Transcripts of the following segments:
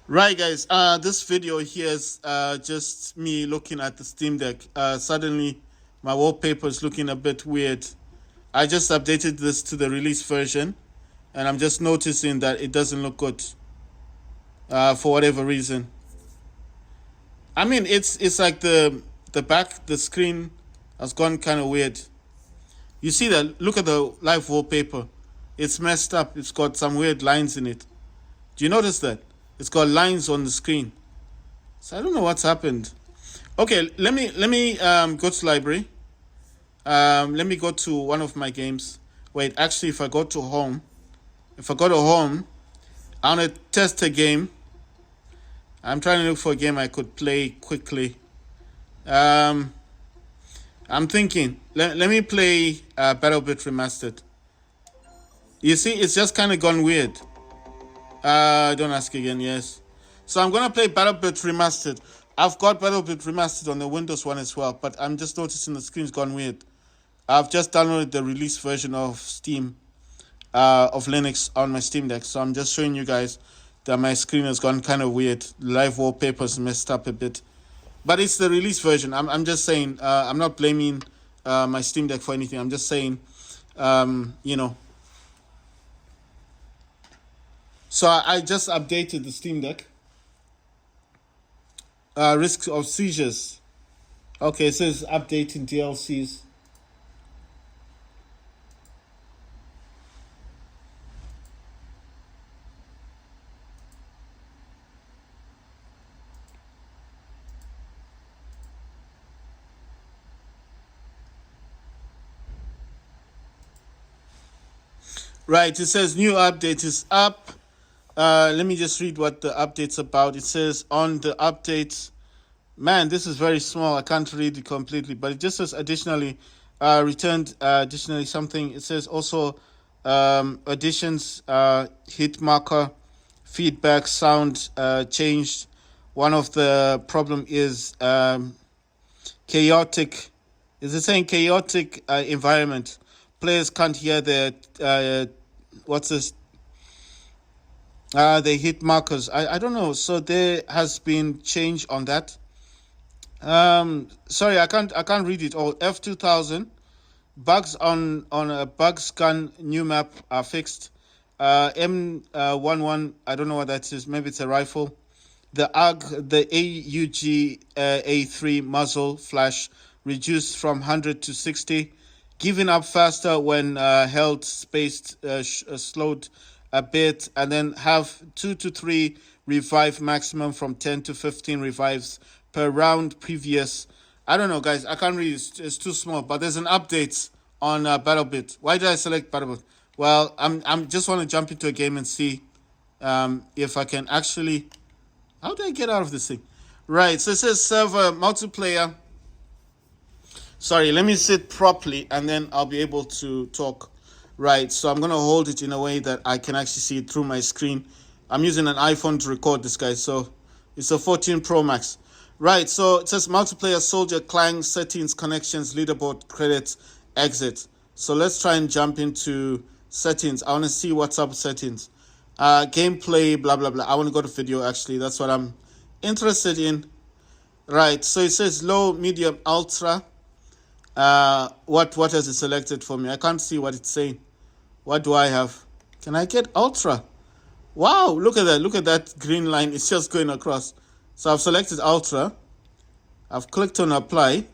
Right, guys. This video here is just me looking at the Steam Deck. Suddenly, my wallpaper is looking a bit weird. I just updated this to the release version, and I'm just noticing that it doesn't look good for whatever reason. I mean, it's like the screen has gone kind of weird. You see that? Look at the live wallpaper. It's messed up. It's got some weird lines in it. Do you notice that? It's got lines on the screen. So I don't know what's happened. Okay, let me go to library. Let me go to one of my games. Wait, actually, if I go to home, I want to test a game. I'm trying to look for a game I could play quickly. Um, I'm thinking. Let me play Battlefield Remastered. You see, it's just kind of gone weird. Don't ask again. Yes. So I'm gonna play Battlefield Remastered. I've got Battlefield Remastered on the Windows one as well, but I'm just noticing the screen's gone weird. I've just downloaded the release version of Steam, of Linux on my Steam Deck, so I'm just showing you guys that my screen has gone kind of weird. Live wallpaper's messed up a bit, but it's the release version. I'm just saying. I'm not blaming my Steam Deck for anything. I'm just saying, you know. So I just updated the Steam Deck. Risk of seizures. Okay, it says updating DLCs. Right, it says new update is up. Let me just read what the update's about. It says on the updates, man, this is very small. I can't read it completely, but it just says additionally, returned additionally something. It says also additions, hit marker, feedback, sound changed. One of the problem is chaotic. Is it saying chaotic environment? Players can't hear what's this? They hit markers. I don't know. So there has been change on that. Sorry, I can't read it all. F2000 bugs on a bug scan new map are fixed. M11, I don't know what that is. Maybe it's a rifle. The AUG A3 muzzle flash reduced from 100 to 60, giving up faster when held spaced, slowed a bit, and then have 2 to 3 revive maximum from 10 to 15 revives per round previous. I don't know, guys. I can't read. It's too small. But there's an update on BattleBit. Why did I select BattleBit? Well, I'm just want to jump into a game and see if I can actually. How do I get out of this thing? Right. So it says server multiplayer. Sorry, let me sit properly and then I'll be able to talk. Right, so I'm going to hold it in a way that I can actually see it through my screen. I'm using an iPhone to record this, guys, so it's a 14 Pro Max. Right, so it says multiplayer, soldier, clang, settings, connections, leaderboard, credits, exit. So let's try and jump into settings. I want to see what's up with settings. Gameplay, blah, blah, blah. I want to go to video, actually. That's what I'm interested in. Right, so it says low, medium, ultra. What has it selected for me? I can't see what it's saying. What do I have? Can I get ultra? Wow, look at that. Look at that green line. It's just going across. So I've selected ultra. I've clicked on apply.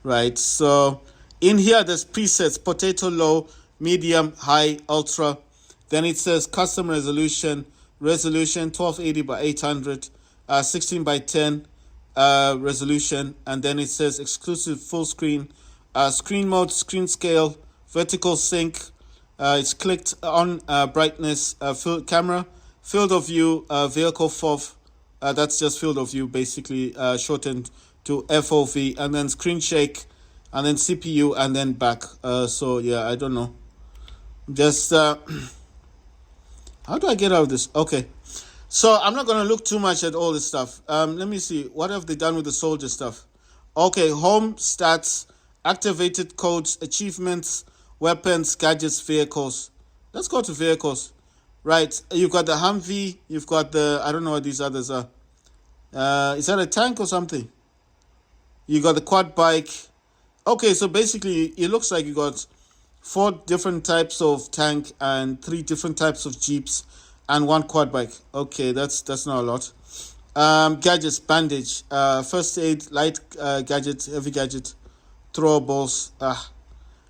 Right, so in here there's presets: potato low, medium, high, ultra. Then it says custom resolution 1280 by 800, 16 by 10 resolution, and then it says exclusive full screen, screen mode, screen scale, vertical sync. It's clicked on brightness, camera, field of view, vehicle FOV. That's just field of view, basically shortened to FOV, and then screen shake, and then CPU, and then back. So yeah, I don't know. Just how do I get out of this? Okay. So I'm not going to look too much at all this stuff. Let me see. What have they done with the soldier stuff? Okay, home, stats, activated codes, achievements, weapons, gadgets, vehicles. Let's go to vehicles. Right, you've got the Humvee, you've got the, I don't know what these others are. Is that a tank or something? You got the quad bike. Okay, so basically it looks like you got 4 different types of tank and 3 different types of jeeps and 1 quad bike. Okay, that's not a lot. Gadgets, bandage, first aid, light gadget, heavy gadget, throwables.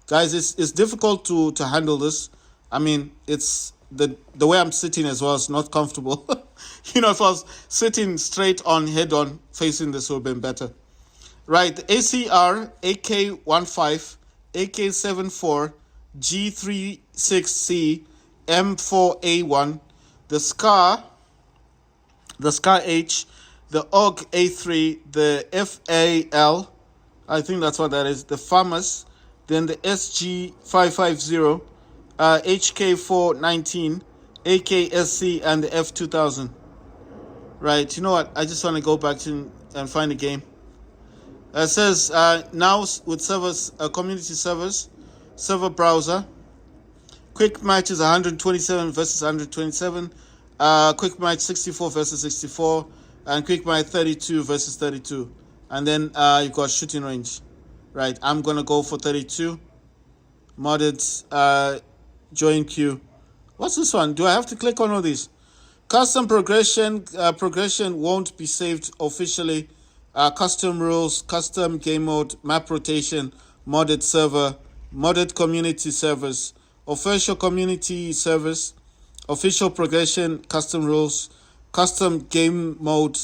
Guys, it's difficult to handle this. I mean, it's the way I'm sitting as well is not comfortable. You know, if I was sitting straight on, head on, facing this would have been better. Right, the ACR, AK-15, AK-74, G36C, M4A1, the SCAR H, the OG A3, the FAL, I think that's what that is, the FAMAS, then the SG550, HK419, AKSC, and the F2000. Right, you know what? I just want to go back to and find the game. It says now with servers, community servers, server browser. Quick match is 127 versus 127. Quick match 64 versus 64, and quick match 32 versus 32. And then you've got shooting range. Right, I'm gonna go for 32. Modded, join queue. What's this one? Do I have to click on all these? Custom progression. Progression won't be saved officially. Custom rules, custom game mode, map rotation, modded server, modded community servers, official community servers, official progression, custom rules, custom game mode,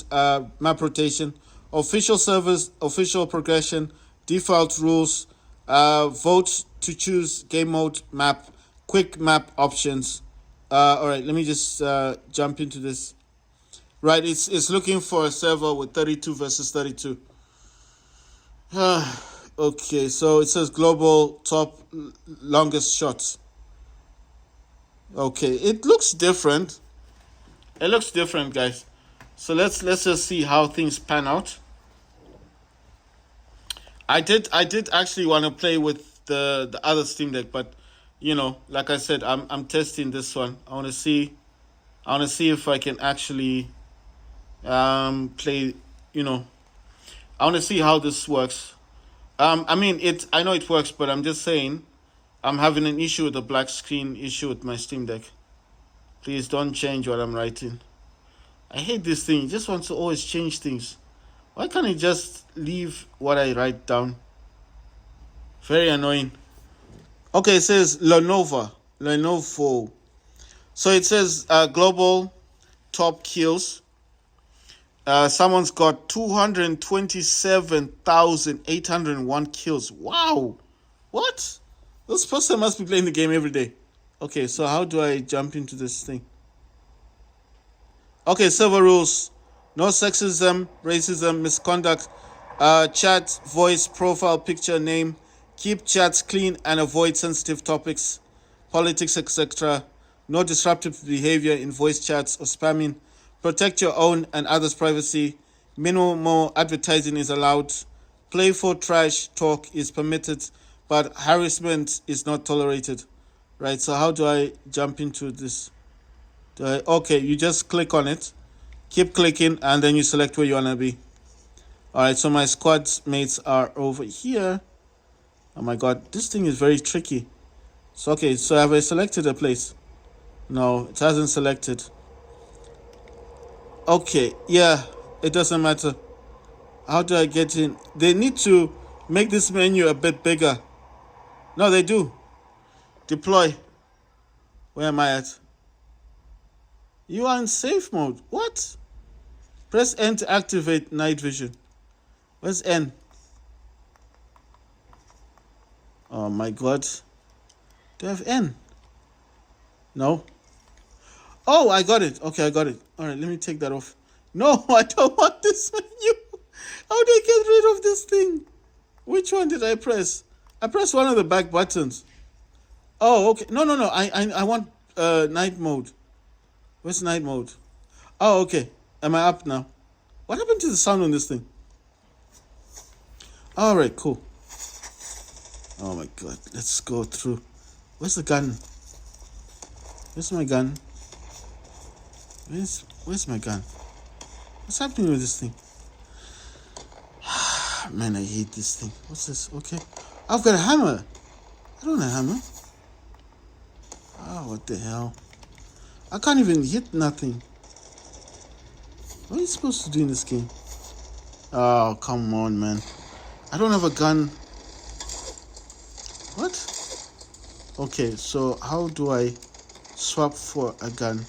map rotation, official servers, official progression, default rules, vote to choose game mode, map, quick map options. All right, let me just jump into this. Right, it's looking for a server with 32 versus 32. Okay, so it says global top longest shots. Okay, it looks different. It looks different, guys. So let's just see how things pan out. I did actually want to play with the other Steam Deck, but you know, like I said, I'm testing this one. I want to see if I can actually play, you know, I want to see how this works. I mean, I know it works, but I'm just saying I'm having an issue with the black screen issue with my Steam Deck. Please don't change what I'm writing. I hate this thing. It just wants to always change things. Why can't it just leave what I write down? Very annoying. Okay, it says Lenovo. So it says global top kills. Someone's got 227,801 kills. Wow. What? This person must be playing the game every day. Okay, so how do I jump into this thing? Okay, server rules. No sexism, racism, misconduct. Chat, voice, profile, picture, name. Keep chats clean and avoid sensitive topics, politics, etc. No disruptive behavior in voice chats or spamming. Protect your own and others' privacy. Minimal advertising is allowed. Playful trash talk is permitted, but harassment is not tolerated. Right, so how do I jump into this? Okay, you just click on it. Keep clicking, and then you select where you want to be. Alright, so my squad mates are over here. Oh my god, this thing is very tricky. So, okay, so have I selected a place? No, it hasn't selected. Okay, yeah, it doesn't matter. How do I get in? They need to make this menu a bit bigger. No, they do. Deploy. Where am I at? You are in safe mode. What? Press N to activate night vision. Where's N? Oh my god. Do I have N? No. Oh, I got it. Okay, I got it. All right, let me take that off. No, I don't want this menu. How do I get rid of this thing? Which one did I press? I pressed one of the back buttons. Oh, okay. No. I want night mode. Where's night mode? Oh, okay. Am I up now? What happened to the sound on this thing? All right, cool. Oh my god. Let's go through. Where's the gun? Where's my gun? Where's my gun? What's happening with this thing? Man, I hate this thing. What's this? Okay. I've got a hammer. I don't want a hammer. Oh, what the hell? I can't even hit nothing. What are you supposed to do in this game? Oh, come on, man. I don't have a gun. What? Okay, so how do I swap for a gun?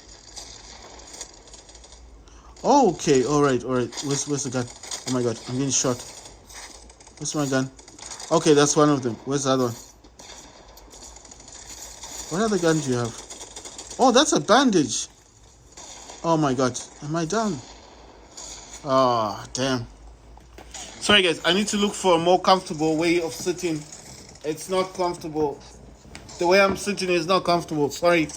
Oh, okay. All right. Where's the gun? Oh my god, I'm getting shot. Where's my gun? Okay, that's one of them. Where's the other one? What other gun do you have? Oh, that's a bandage. Oh my god, am I down? Oh, damn. Sorry guys, I need to look for a more comfortable way of sitting. It's not comfortable. The way I'm sitting is not comfortable. Sorry.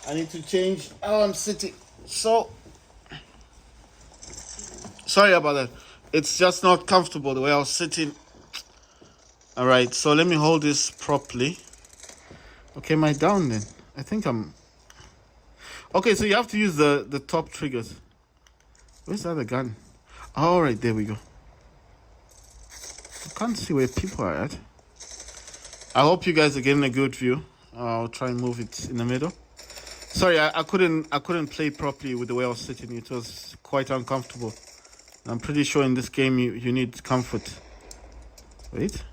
I need to change how I'm sitting. So, sorry about that. It's just not comfortable the way I was sitting. Alright, so let me hold this properly. Okay, am I down then? I think I'm... Okay, so you have to use the top triggers. Where's the other gun? Alright, there we go. I can't see where people are at. I hope you guys are getting a good view. I'll try and move it in the middle. Sorry, I couldn't play properly with the way I was sitting. It was quite uncomfortable. I'm pretty sure in this game you need comfort. Wait.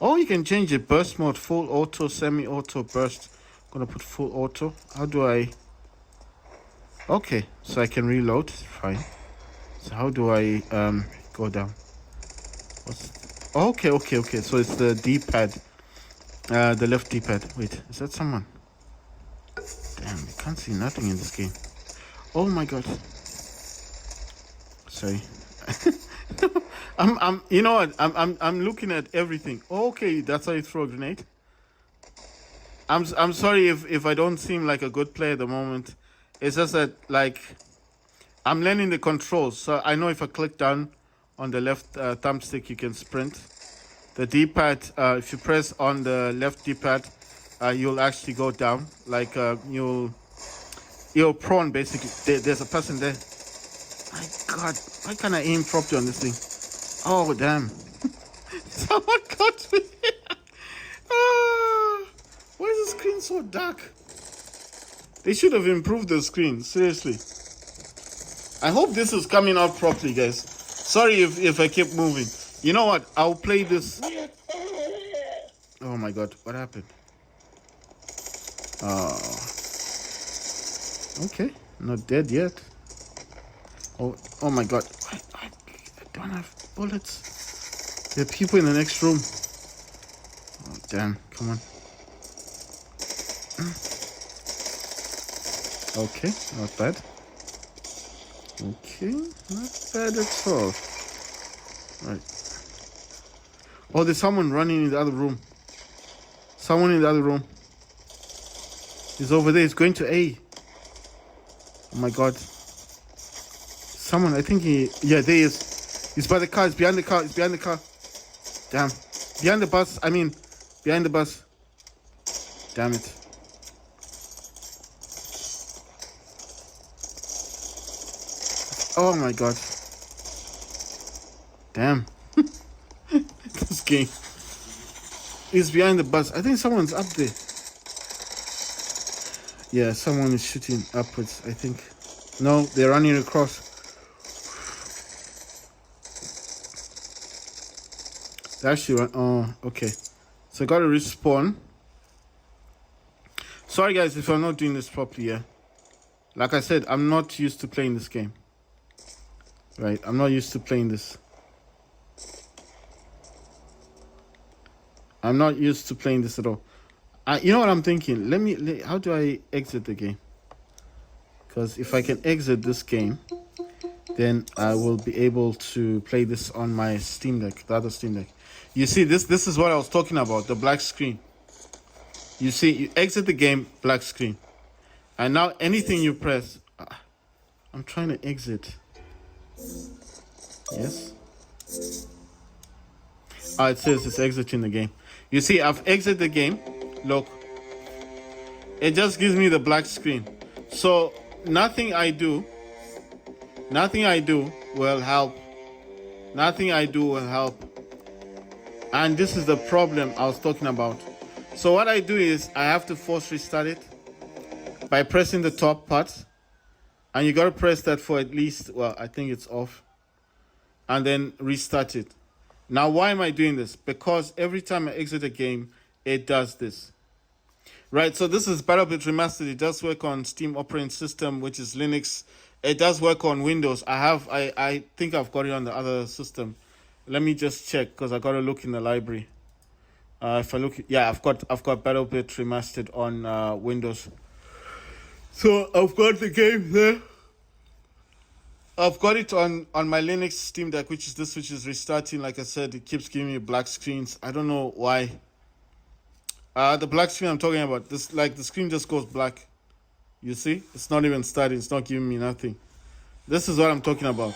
Oh, you can change it. Burst mode, full auto, semi-auto, burst. I'm gonna put full auto. How do I... Okay, so I can reload. Fine. So how do I go down? Okay. So it's the D-pad. The left D-pad. Wait, is that someone? Damn, I can't see nothing in this game. Oh my god. Sorry. You know what? I'm looking at everything. Okay, that's how you throw a grenade. I'm sorry if I don't seem like a good player at the moment. It's just that, like, I'm learning the controls. So I know if I click down on the left thumbstick, you can sprint. The D-pad, if you press on the left D-pad, you'll actually go down. Like, you're prone, basically. There's a person there. My god, why can't I aim properly on this thing? Oh, damn. Someone got me. Why is the screen so dark? They should have improved the screen, seriously. I hope this is coming out properly, guys. Sorry if I keep moving. You know what? I'll play this. Oh my god, what happened? Oh. Okay, not dead yet. Oh my god. I don't have bullets. There are people in the next room. Oh, damn. Come on. Okay, not bad. Okay, not bad at all. Right. Oh, there's someone running in the other room. Someone in the other room. He's over there. He's going to A. Oh my god. Someone, I think yeah, there he is. He's by the car. He's behind the car. He's behind the car. Damn. Behind the bus. I mean, behind the bus. Damn it. Oh my god. Damn. This game. He's behind the bus. I think someone's up there. Yeah, someone is shooting upwards, I think. No, they're running across. They actually run. Oh, okay. So I gotta respawn. Sorry guys if I'm not doing this properly, yeah. Like I said, I'm not used to playing this game. Right, I'm not used to playing this. I'm not used to playing this at all. You know what I'm thinking? How do I exit the game? Because if I can exit this game, then I will be able to play this on my Steam Deck, the other Steam Deck. You see, this is what I was talking about, the black screen. You see, you exit the game, black screen. And now anything you press... I'm trying to exit. Yes. It says it's exiting the game. You see, I've exited the game. Look. It just gives me the black screen. So, nothing I do Nothing I do will help. Nothing I do will help. And this is the problem I was talking about. So what I do is I have to force restart it by pressing the top part. And you gotta press that for at least, well, I think it's off. And then restart it. Now, why am I doing this? Because every time I exit a game, it does this. Right, so this is Battlefield Remastered. It does work on Steam operating system, which is Linux. It does work on Windows. I think I've got it on the other system. Let me just check because I gotta look in the library. If I look, yeah, I've got Battlefield Remastered on Windows. So I've got the game there. I've got it on my Linux Steam Deck, which is restarting. Like I said, it keeps giving me black screens. I don't know why. The black screen I'm talking about, this, like, the screen just goes black. You see? It's not even starting. It's not giving me nothing. This is what I'm talking about.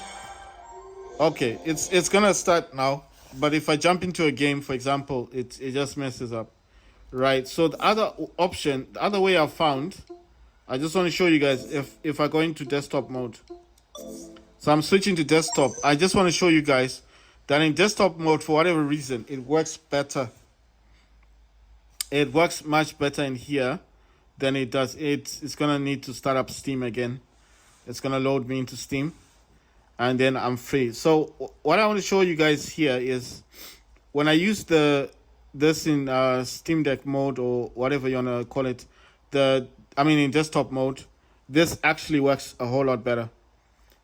Okay, it's gonna start now. But if I jump into a game, for example, it just messes up. Right, so the other option, the other way I've found, I just want to show you guys if I go into desktop mode. So I'm switching to desktop. I just want to show you guys that in desktop mode, for whatever reason, it works better. It works much better in here than it does. It's gonna need to start up Steam again. It's gonna load me into Steam, and then I'm free. So what I want to show you guys here is when I use this in Steam Deck mode, or whatever you wanna call it, in desktop mode, this actually works a whole lot better.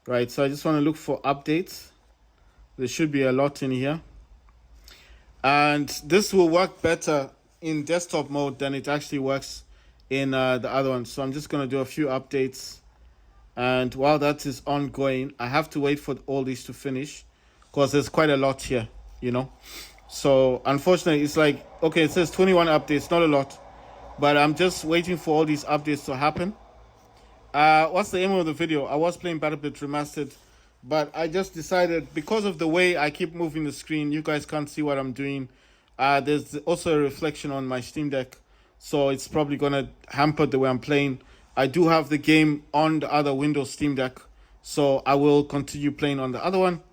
Right, so I just want to look for updates. There should be a lot in here, and this will work better in desktop mode than it actually works in the other one. So I'm just going to do a few updates, and while that is ongoing, I have to wait for all these to finish because there's quite a lot here, you know. So unfortunately, it's like, okay, it says 21 updates, not a lot, but I'm just waiting for all these updates to happen. What's the aim of the video? I was playing Battlefield Remastered, but I just decided, because of the way I keep moving the screen, you guys can't see what I'm doing. There's also a reflection on my Steam Deck, so it's probably going to hamper the way I'm playing. I do have the game on the other Windows Steam Deck, so I will continue playing on the other one.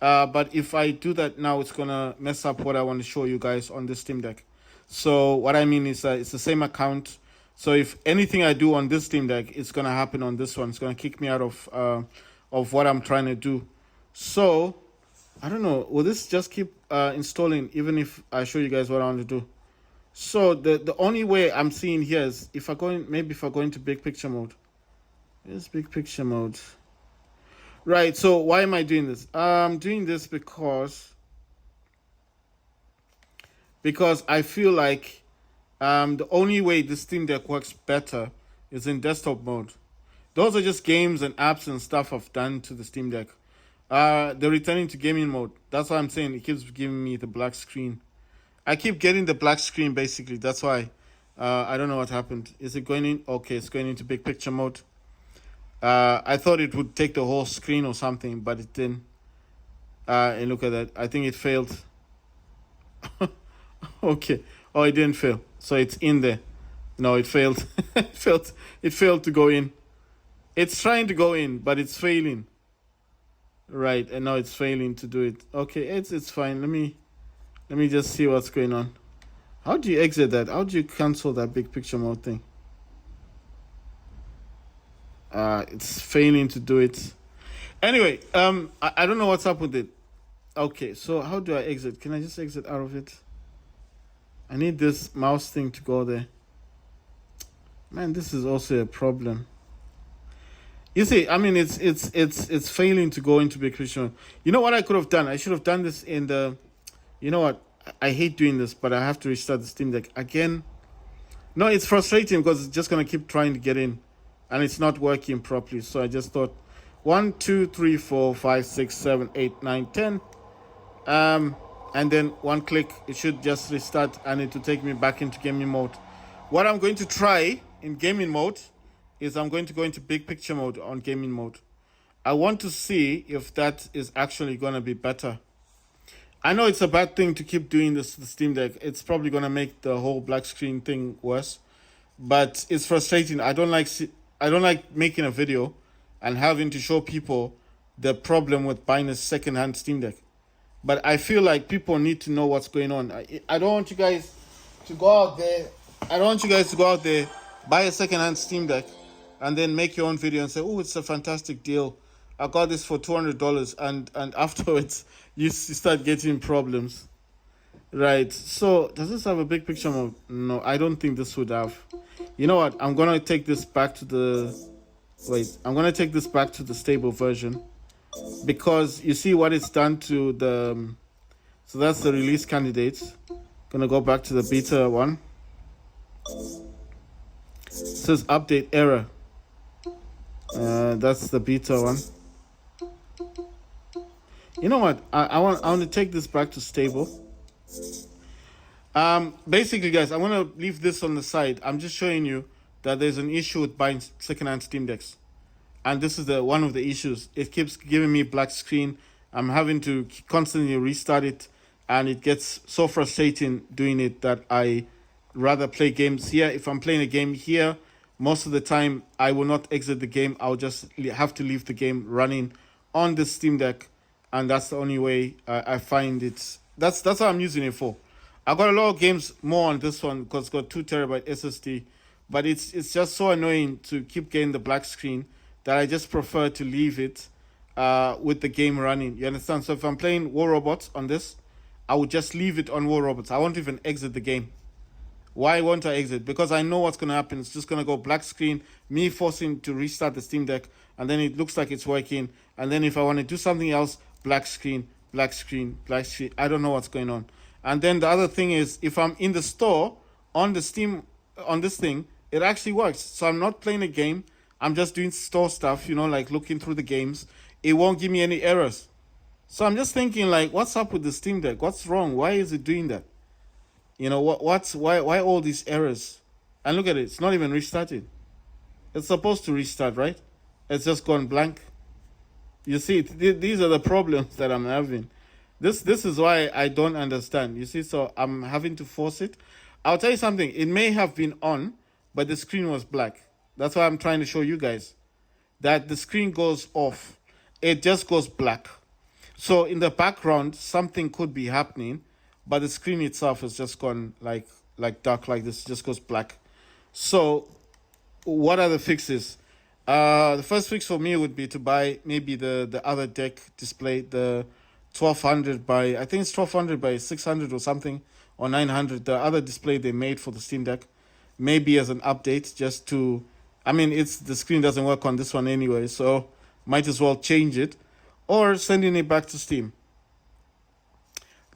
But if I do that now, it's going to mess up what I want to show you guys on the Steam Deck. So what I mean is it's the same account. So if anything I do on this Steam Deck, it's going to happen on this one. It's going to kick me out of what I'm trying to do. So I don't know. Will this just keep installing even if I show you guys what I want to do? So the only way I'm seeing here is if I go into big picture mode. Here's big picture mode. Right. So why am I doing this? I'm doing this because I feel like the only way the Steam Deck works better is in desktop mode. Those are just games and apps and stuff I've done to the Steam Deck. They're returning to gaming mode. That's why I'm saying it keeps giving me the black screen. I keep getting the black screen, basically. That's why. I don't know what happened. Is it going in? Okay, it's going into big picture mode. I thought it would take the whole screen or something, but it didn't. And look at that. I think it failed. Okay. Oh, it didn't fail. So it's in there. No, it failed. It failed to go in. It's trying to go in, but it's failing. Right, and now it's failing to do it. Okay, it's fine. Let me just see what's going on. How do you exit that? How do you cancel that big picture mode thing? It's failing to do it. Anyway, I don't know what's up with it. Okay, so how do I exit? Can I just exit out of it? I need this mouse thing to go there. Man, this is also a problem. You see, I mean, it's failing to go into big picture mode. You know what I could have done? I should have done this in the. You know what? I hate doing this, but I have to restart the Steam Deck again. No, it's frustrating because it's just gonna keep trying to get in, and it's not working properly. So I just thought, 1, 2, 3, 4, 5, 6, 7, 8, 9, 10. And then one click, it should just restart, and it will take me back into gaming mode. What I'm going to try in gaming mode is I'm going to go into big picture mode on gaming mode. I want to see if that is actually going to be better. I know it's a bad thing to keep doing this to the Steam Deck. It's probably going to make the whole black screen thing worse, but it's frustrating. I don't like making a video and having to show people the problem with buying a second-hand Steam Deck. But I feel like people need to know what's going on. I don't want you guys to go out there. I don't want you guys to go out there, buy a second-hand Steam Deck, and then make your own video and say, "Oh, it's a fantastic deal. I got this for $200," and afterwards you start getting problems, right? So does this have a big picture mode? No, I don't think this would have. You know what? I'm gonna take this back to the. Wait, I'm gonna take this back to the stable version, because you see what it's done to the. So that's the release candidates. Gonna go back to the beta one. It says update error. That's the beta one. You know what? I want to take this back to stable. Basically, guys, I want to leave this on the side. I'm just showing you that there's an issue with buying second-hand Steam Decks, and this is the one of the issues. It keeps giving me black screen. I'm having to constantly restart it, and it gets so frustrating doing it that I rather play games here. If I'm playing a game here, most of the time I will not exit the game. I'll just have to leave the game running on the Steam Deck, and that's the only way I find it. That's what I'm using it for. I got a lot of games more on this one because it's got 2 TB SSD, but it's just so annoying to keep getting the black screen that I just prefer to leave it with the game running. You understand? So if I'm playing War Robots on this, I would just leave it on War Robots. I won't even exit the game. Why won't I exit? Because I know what's going to happen. It's just going to go black screen, me forcing to restart the Steam Deck, and then it looks like it's working. And then if I want to do something else, black screen, black screen, black screen. I don't know what's going on. And then the other thing is, if I'm in the store on the Steam, on this thing, it actually works. So I'm not playing a game. I'm just doing store stuff, you know, like looking through the games. It won't give me any errors. So I'm just thinking, like, what's up with the Steam Deck? What's wrong? Why is it doing that? You know, why all these errors? And look at it, it's not even restarted. It's supposed to restart, right? It's just gone blank. You see, these are the problems that I'm having. This is why I don't understand. You see, so I'm having to force it. I'll tell you something, it may have been on, but the screen was black. That's why I'm trying to show you guys that the screen goes off. It just goes black. So in the background, something could be happening, but the screen itself has just gone like dark like this. It just goes black. So what are the fixes? The first fix for me would be to buy maybe the other deck display, the 1200 by, I think it's 1200 by 600 or something, or 900. The other display they made for the Steam Deck, maybe as an update, just to, I mean, it's the screen doesn't work on this one anyway, so might as well change it, or sending it back to Steam.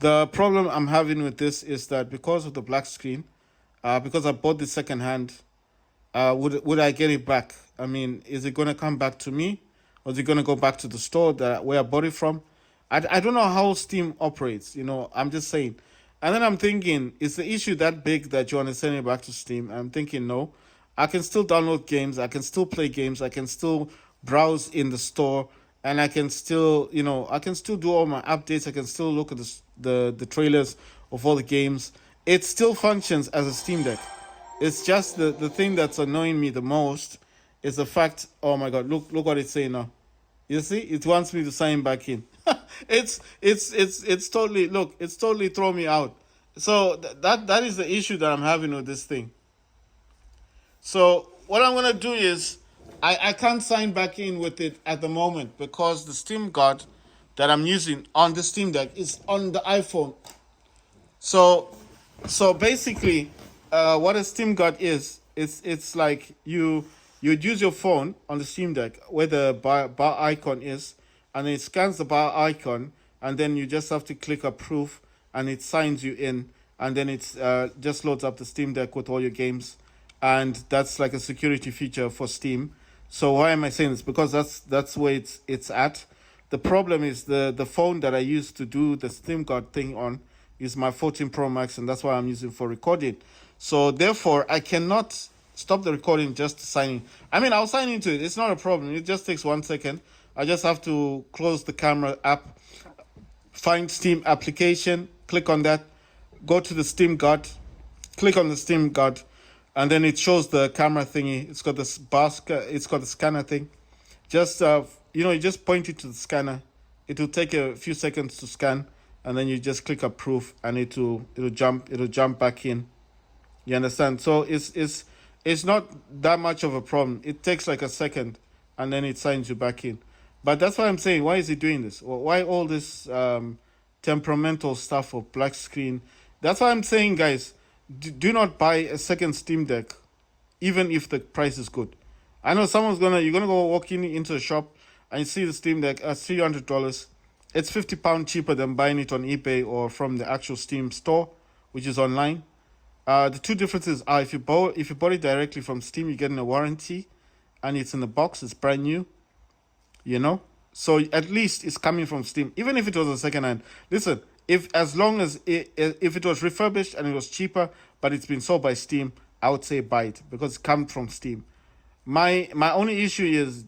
The problem I'm having with this is that because of the black screen, because I bought this second hand, would I get it back? I mean, is it going to come back to me, or is it going to go back to the store where I bought it from? I don't know how Steam operates, you know, I'm just saying. And then I'm thinking, is the issue that big that you want to send it back to Steam? I'm thinking, no. I can still download games, I can still play games, I can still browse in the store, and I can still, you know, I can still do all my updates, I can still look at the trailers of all the games. It still functions as a Steam Deck. It's just the thing that's annoying me the most is the fact, oh my god, look what it's saying now. You see, it wants me to sign back in. it's totally, look, it's totally thrown me out. So that is the issue that I'm having with this thing. So what I'm gonna do is I can't sign back in with it at the moment because the Steam Guard that I'm using on the Steam Deck is on the iPhone. So basically, what a Steam Guard is, it's like you'd use your phone on the Steam Deck where the bar icon is, and it scans the bar icon, and then you just have to click approve, and it signs you in, and then it's just loads up the Steam Deck with all your games, and that's like a security feature for Steam. So why am I saying this? Because that's where it's at. The problem is the phone that I use to do the Steam Guard thing on is my 14 Pro Max, and that's why I'm using for recording. So therefore, I cannot stop the recording just to sign in. I mean, I'll sign into it. It's not a problem. It just takes 1 second. I just have to close the camera app, find Steam application, click on that, go to the Steam Guard, click on the Steam Guard, and then it shows the camera thingy. It's got this it's got the scanner thing. Just you just point it to the scanner. It will take a few seconds to scan, and then you just click approve, and it'll jump back in. You understand? So it's not that much of a problem. It takes like a second, and then it signs you back in. But that's why I'm saying, why is he doing this? Why all this temperamental stuff of black screen? That's why I'm saying, guys, do not buy a second Steam Deck, even if the price is good. I know you're gonna go walking into a shop and you see the Steam Deck at $300. It's £50 cheaper than buying it on eBay or from the actual Steam store, which is online. The two differences are if you bought it directly from Steam, you're getting a warranty, and it's in the box, it's brand new. So at least it's coming from Steam, even if it was a second hand. Listen, if it was refurbished and it was cheaper, but it's been sold by Steam, I would say buy it because it comes from Steam. My only issue is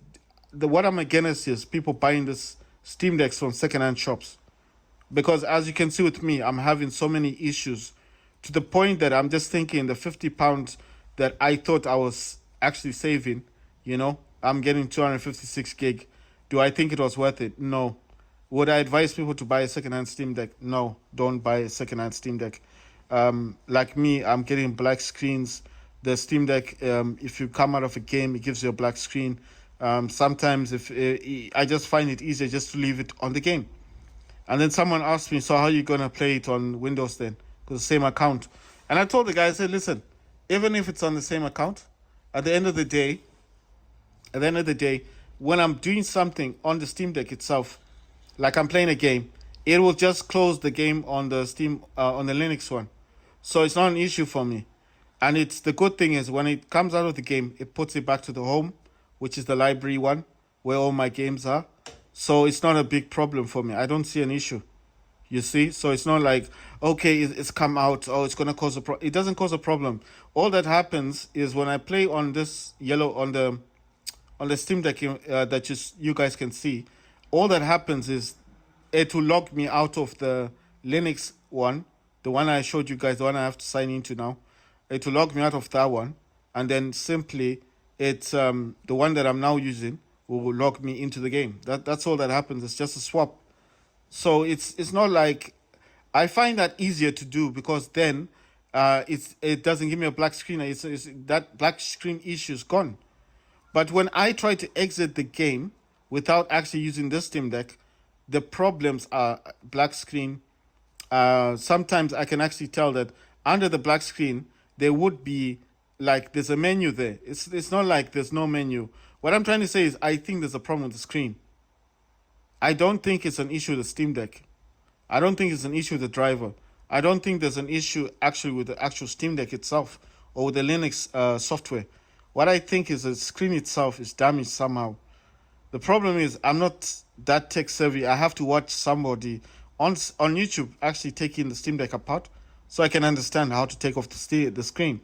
what I'm against is people buying this Steam Decks from second-hand shops, because as you can see with me, I'm having so many issues to the point that I'm just thinking the £50 that I thought I was actually saving, I'm getting 256 gig. Do I think it was worth it? No. Would I advise people to buy a second-hand Steam Deck? No, don't buy a second-hand Steam Deck. Like me, I'm getting black screens. The Steam Deck, if you come out of a game, it gives you a black screen. Sometimes I just find it easier just to leave it on the game. And then someone asked me, so how are you going to play it on Windows then? Because the same account. And I told the guy, I said, listen, even if it's on the same account, at the end of the day, when I'm doing something on the Steam Deck itself, like I'm playing a game, it will just close the game on the Steam, on the Linux one. So it's not an issue for me. And the good thing is when it comes out of the game, it puts it back to the home, which is the library one, where all my games are. So it's not a big problem for me. I don't see an issue. You see? So it's not like, okay, it's come out, it's going to cause a problem. It doesn't cause a problem. All that happens is when I play on this on the Steam Deck that you guys can see, all that happens is it will log me out of the Linux one, the one I showed you guys, the one I have to sign into now. It will log me out of that one, and then simply it's the one that I'm now using will log me into the game. That's all that happens. It's just a swap. So it's not like, I find that easier to do because then it doesn't give me a black screen. It's that black screen issue is gone. But when I try to exit the game without actually using this Steam Deck, the problems are black screen. Sometimes I can actually tell that under the black screen there would be like there's a menu there. It's not like there's no menu. What I'm trying to say is I think there's a problem with the screen. I don't think it's an issue with the Steam Deck. I don't think it's an issue with the driver. I don't think there's an issue actually with the actual Steam Deck itself or with the Linux software. What I think is the screen itself is damaged somehow. The problem is I'm not that tech savvy. I have to watch somebody on YouTube actually taking the Steam Deck apart so I can understand how to take off the screen.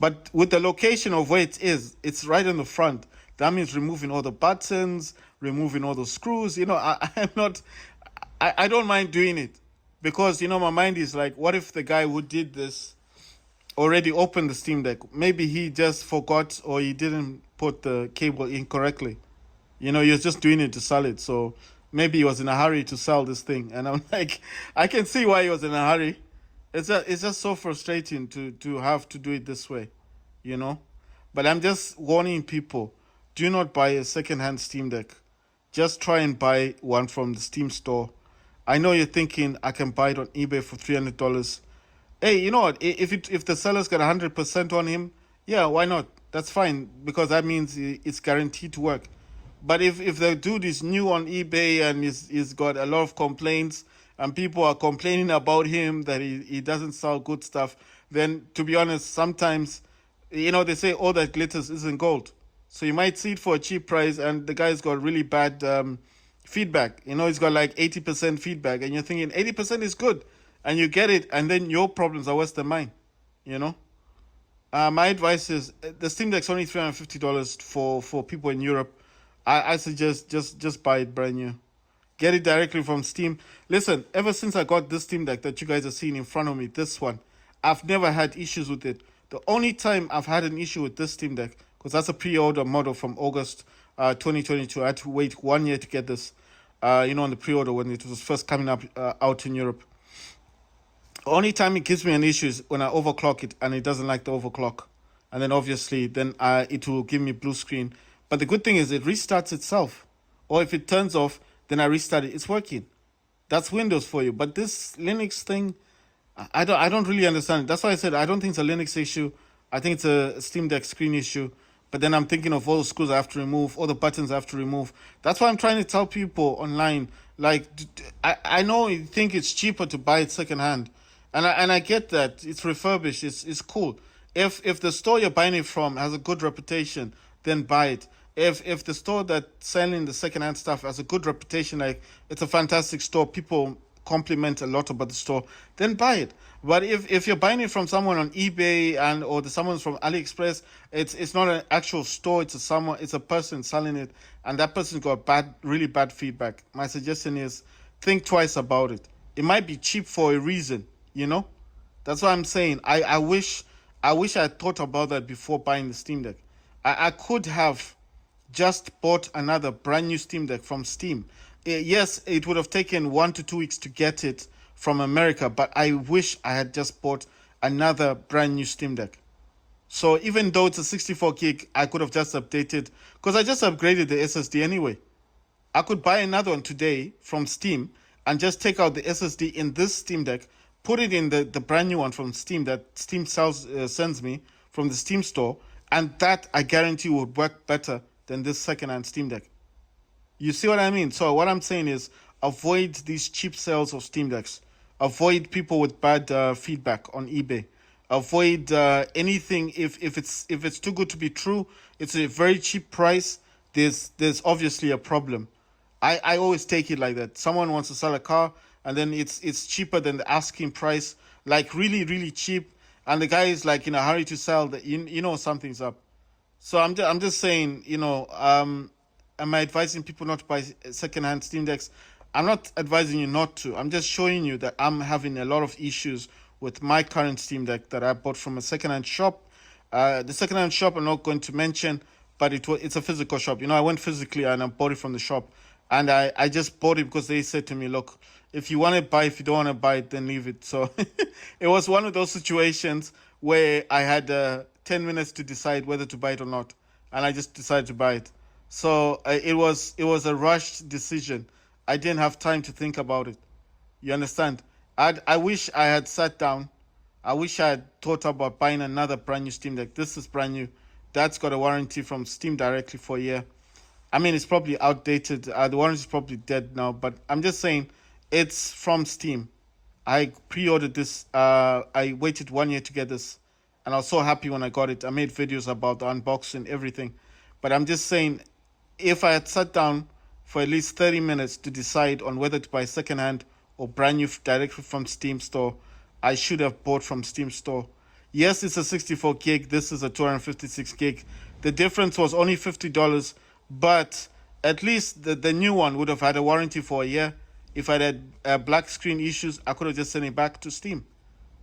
But with the location of where it is, it's right in the front. That means removing all the buttons, removing all the screws. I don't mind doing it because, my mind is like, what if the guy who did this already opened the Steam Deck? Maybe he just forgot or he didn't put the cable in correctly. He was just doing it to sell it. So maybe he was in a hurry to sell this thing. And I'm like, I can see why he was in a hurry. It's just so frustrating to have to do it this way, But I'm just warning people, do not buy a second-hand Steam Deck. Just try and buy one from the Steam store. I know you're thinking I can buy it on eBay for $300. Hey, you know what? If the seller's got 100% on him, yeah, why not? That's fine because that means it's guaranteed to work. But if the dude is new on eBay and he's got a lot of complaints and people are complaining about him that he doesn't sell good stuff, then to be honest, sometimes, they say all that glitters isn't gold. So you might see it for a cheap price and the guy's got really bad feedback. He's got like 80% feedback and you're thinking 80% is good. And you get it and then your problems are worse than mine, My advice is the Steam Deck's only $350 for people in Europe. I suggest just buy it brand new. Get it directly from Steam. Listen, ever since I got this Steam Deck that you guys are seeing in front of me, this one, I've never had issues with it. The only time I've had an issue with this Steam Deck, because that's a pre-order model from August 2022. I had to wait 1 year to get this, on the pre-order when it was first coming up out in Europe. Only time it gives me an issue is when I overclock it and it doesn't like the overclock. And then obviously then it will give me blue screen. But the good thing is it restarts itself. Or if it turns off, then I restart it. It's working. That's Windows for you. But this Linux thing, I don't really understand it. That's why I said I don't think it's a Linux issue. I think it's a Steam Deck screen issue. But then I'm thinking of all the screws I have to remove, all the buttons I have to remove. That's why I'm trying to tell people online, like, I know you think it's cheaper to buy it secondhand. And I get that. It's refurbished. It's cool. If the store you're buying it from has a good reputation, then buy it. If the store that's selling the secondhand stuff has a good reputation, like it's a fantastic store, people compliment a lot about the store, then buy it. But if you're buying it from someone on eBay or someone's from AliExpress, it's not an actual store. It's a person selling it, and that person's got really bad feedback. My suggestion is think twice about it. It might be cheap for a reason, you know. That's what I'm saying. I wish I had thought about that before buying the Steam Deck. I could have just bought another brand new Steam Deck from Steam. Yes, it would have taken 1 to 2 weeks to get it from America, but I wish I had just bought another brand new Steam Deck. So even though it's a 64 gig, I could have just updated, because I just upgraded the SSD anyway. I could buy another one today from Steam and just take out the SSD in this Steam Deck, put it in the brand new one from Steam that Steam sends me from the Steam store, and that I guarantee would work better than this second-hand Steam Deck. You see what I mean? So what I'm saying is avoid these cheap sales of Steam Decks. Avoid people with bad feedback on eBay. Avoid anything if it's too good to be true. It's a very cheap price. There's obviously a problem. I always take it like that. Someone wants to sell a car and then it's cheaper than the asking price, like really really cheap, and the guy is like in a hurry to sell. That you know something's up. So I'm just saying, am I advising people not to buy secondhand Steam Decks? I'm not advising you not to. I'm just showing you that I'm having a lot of issues with my current Steam Deck that I bought from a secondhand shop. The secondhand shop I'm not going to mention, but it's a physical shop. I went physically and I bought it from the shop. And I just bought it because they said to me, look, if you want to buy, if you don't want to buy it, then leave it. So it was one of those situations where I had 10 minutes to decide whether to buy it or not. And I just decided to buy it. So it was a rushed decision. I didn't have time to think about it. You understand? I wish I had sat down. I wish I had thought about buying another brand new Steam Deck. This is brand new. That's got a warranty from Steam directly for a year. I mean, it's probably outdated. The warranty is probably dead now. But I'm just saying, it's from Steam. I pre-ordered this. I waited 1 year to get this. And I was so happy when I got it. I made videos about the unboxing, everything. But I'm just saying, if I had sat down for at least 30 minutes to decide on whether to buy secondhand or brand new directly from Steam store, I should have bought from Steam store. Yes, it's a 64 gig. This is a 256 gig. The difference was only $50, but at least the new one would have had a warranty for a year. If I had black screen issues, I could have just sent it back to Steam.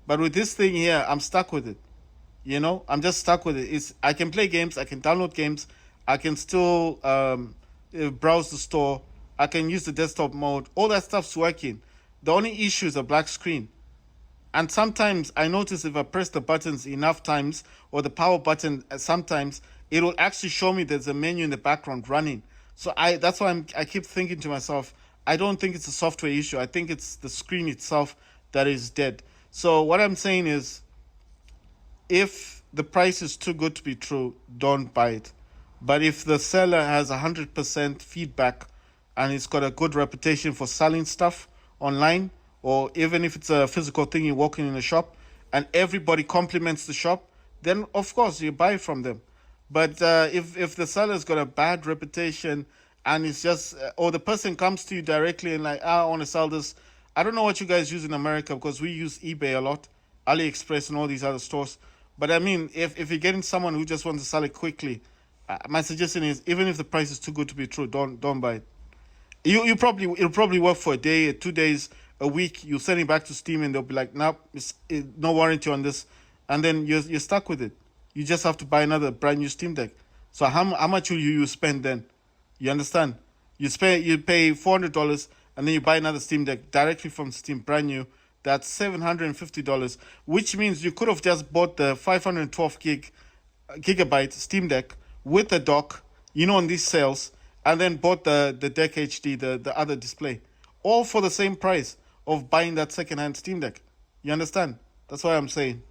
But with this thing here, I'm stuck with it. I'm just stuck with it. I can play games, I can download games, I can still browse the store, I can use the desktop mode. All that stuff's working. The only issue is a black screen. And sometimes I notice if I press the buttons enough times, or the power button sometimes, it will actually show me there's a menu in the background running. So that's why I keep thinking to myself, I don't think it's a software issue. I think it's the screen itself that is dead. So what I'm saying is, if the price is too good to be true, don't buy it. But if the seller has 100% feedback and it's got a good reputation for selling stuff online, or even if it's a physical thing you're walking in a shop and everybody compliments the shop, then of course you buy from them. But if the seller's got a bad reputation and it's just, or the person comes to you directly and like, I want to sell this. I don't know what you guys use in America, because we use eBay a lot, AliExpress and all these other stores. But I mean, if you're getting someone who just wants to sell it quickly, my suggestion is, even if the price is too good to be true, don't buy it. It'll probably work for a day, 2 days, a week. You send it back to Steam and they'll be like, nope, no warranty on this, and then you're stuck with it. You just have to buy another brand new Steam Deck. So how much will you spend then? You understand? You pay $400 and then you buy another Steam Deck directly from Steam, brand new. That's $750, which means you could have just bought the 512 gigabyte Steam Deck with the dock, on these sales, and then bought the Deck HD, the other display, all for the same price of buying that second-hand Steam Deck. You understand? That's what I'm saying.